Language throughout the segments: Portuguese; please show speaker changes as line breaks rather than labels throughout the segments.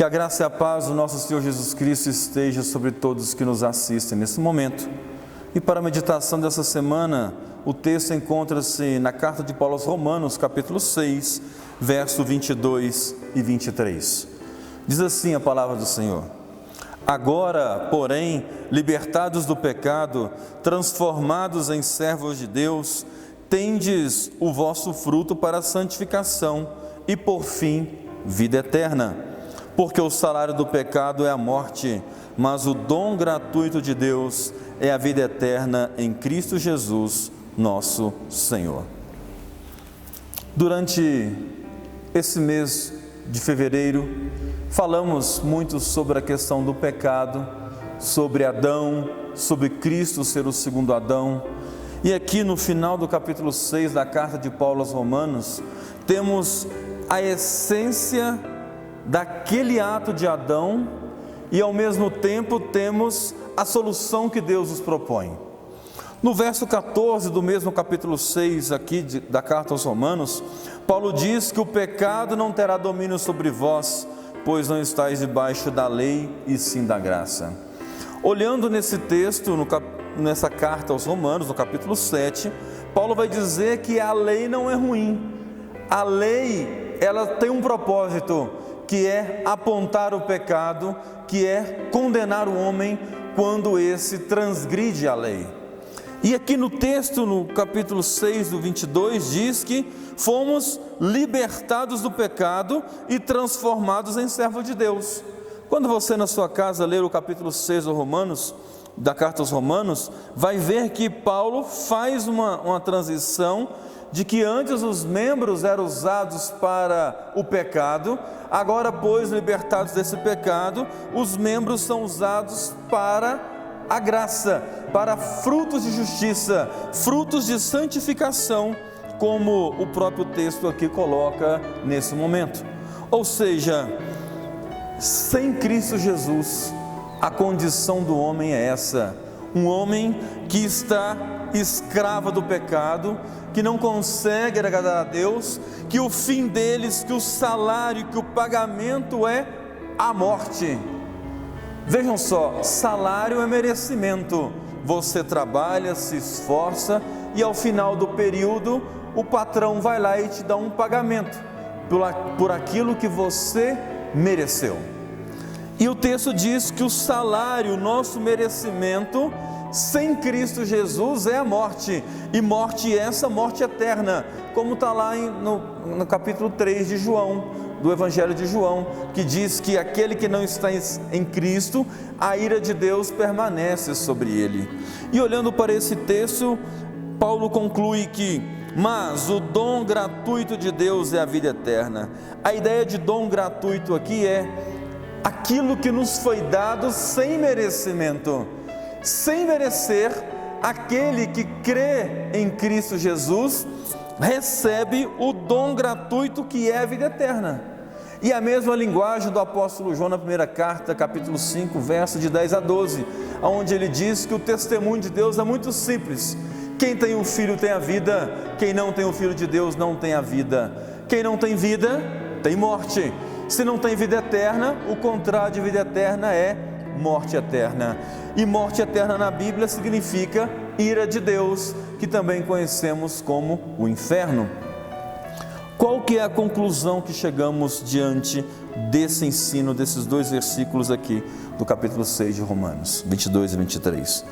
a graça e a paz do nosso Senhor Jesus Cristo esteja sobre todos que nos assistem nesse momento. E para a meditação dessa semana, o texto encontra-se na carta de Paulo aos Romanos, capítulo 6, verso 22 e 23. Diz assim a palavra do Senhor: Agora, porém, libertados do pecado, transformados em servos de Deus, tendes o vosso fruto para a santificação e, por fim, vida eterna. Porque o salário do pecado é a morte, mas o dom gratuito de Deus é a vida eterna em Cristo Jesus, nosso Senhor. Durante esse mês de fevereiro, falamos muito sobre a questão do pecado, sobre Adão, sobre Cristo ser o segundo Adão. E aqui no final do capítulo 6 da carta de Paulo aos Romanos, temos a essência daquele ato de Adão e ao mesmo tempo temos a solução que Deus nos propõe. No verso 14 do mesmo capítulo 6 aqui da carta aos Romanos, Paulo diz que o pecado não terá domínio sobre vós, pois não estáis debaixo da lei e sim da graça. Olhando nesse texto, nessa carta aos Romanos, no capítulo 7, Paulo vai dizer que a lei não é ruim. A lei, ela tem um propósito, que é apontar o pecado, que é condenar o homem quando esse transgride a lei. E aqui no texto, no capítulo 6 do 22, diz que fomos libertados do pecado e transformados em servos de Deus. Quando você na sua casa ler o capítulo 6 do Romanos, da carta aos Romanos, vai ver que Paulo faz uma transição de que antes os membros eram usados para o pecado, agora, pois, libertados desse pecado, os membros são usados para a graça, para frutos de justiça, frutos de santificação, como o próprio texto aqui coloca nesse momento. Ou seja, sem Cristo Jesus, a condição do homem é essa: um homem que está escravo do pecado, que não consegue agradar a Deus, que o fim deles, que o salário, que o pagamento é a morte. Vejam só, salário é merecimento. Você trabalha, se esforça e ao final do período o patrão vai lá e te dá um pagamento por aquilo que você mereceu. E o texto diz que o salário, o nosso merecimento, sem Cristo Jesus é a morte, e morte essa, morte eterna, como está lá no capítulo 3 de João, do Evangelho de João, que diz que aquele que não está em Cristo, a ira de Deus permanece sobre ele. E olhando para esse texto, Paulo conclui que, mas o dom gratuito de Deus é a vida eterna. A ideia de dom gratuito aqui é aquilo que nos foi dado sem merecimento. Sem merecer, aquele que crê em Cristo Jesus recebe o dom gratuito que é a vida eterna. E a mesma linguagem do apóstolo João na primeira carta, capítulo 5, verso de 10 a 12, onde ele diz que o testemunho de Deus é muito simples: quem tem o Filho tem a vida, quem não tem o Filho de Deus não tem a vida. Quem não tem vida, tem morte. Se não tem vida eterna, o contrário de vida eterna é morte eterna. E morte eterna na Bíblia significa ira de Deus, que também conhecemos como o inferno. Qual que é a conclusão que chegamos diante desse ensino, desses dois versículos aqui do capítulo 6 de Romanos, 22 e 23?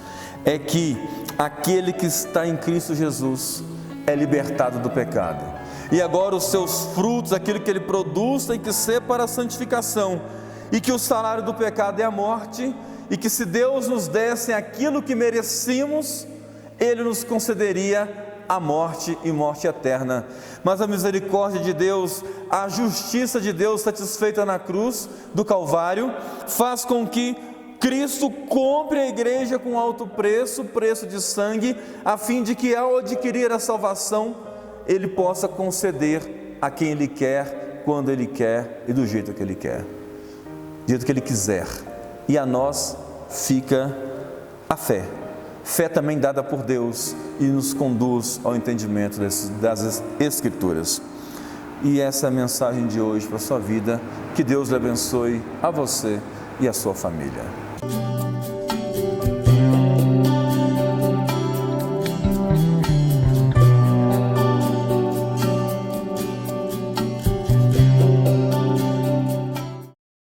É que aquele que está em Cristo Jesus é libertado do pecado. E agora os seus frutos, aquilo que ele produz, tem que ser para a santificação. E que o salário do pecado é a morte, e que se Deus nos desse aquilo que merecíamos, Ele nos concederia a morte e morte eterna. Mas a misericórdia de Deus, a justiça de Deus satisfeita na cruz do Calvário, faz com que Cristo compre a igreja com alto preço, preço de sangue, a fim de que ao adquirir a salvação, Ele possa conceder a quem Ele quer, quando Ele quer e do jeito que Ele quer, do jeito que Ele quiser. E a nós fica a fé. Fé também dada por Deus e nos conduz ao entendimento das Escrituras. E essa é a mensagem de hoje para a sua vida. Que Deus lhe abençoe, a você e a sua família.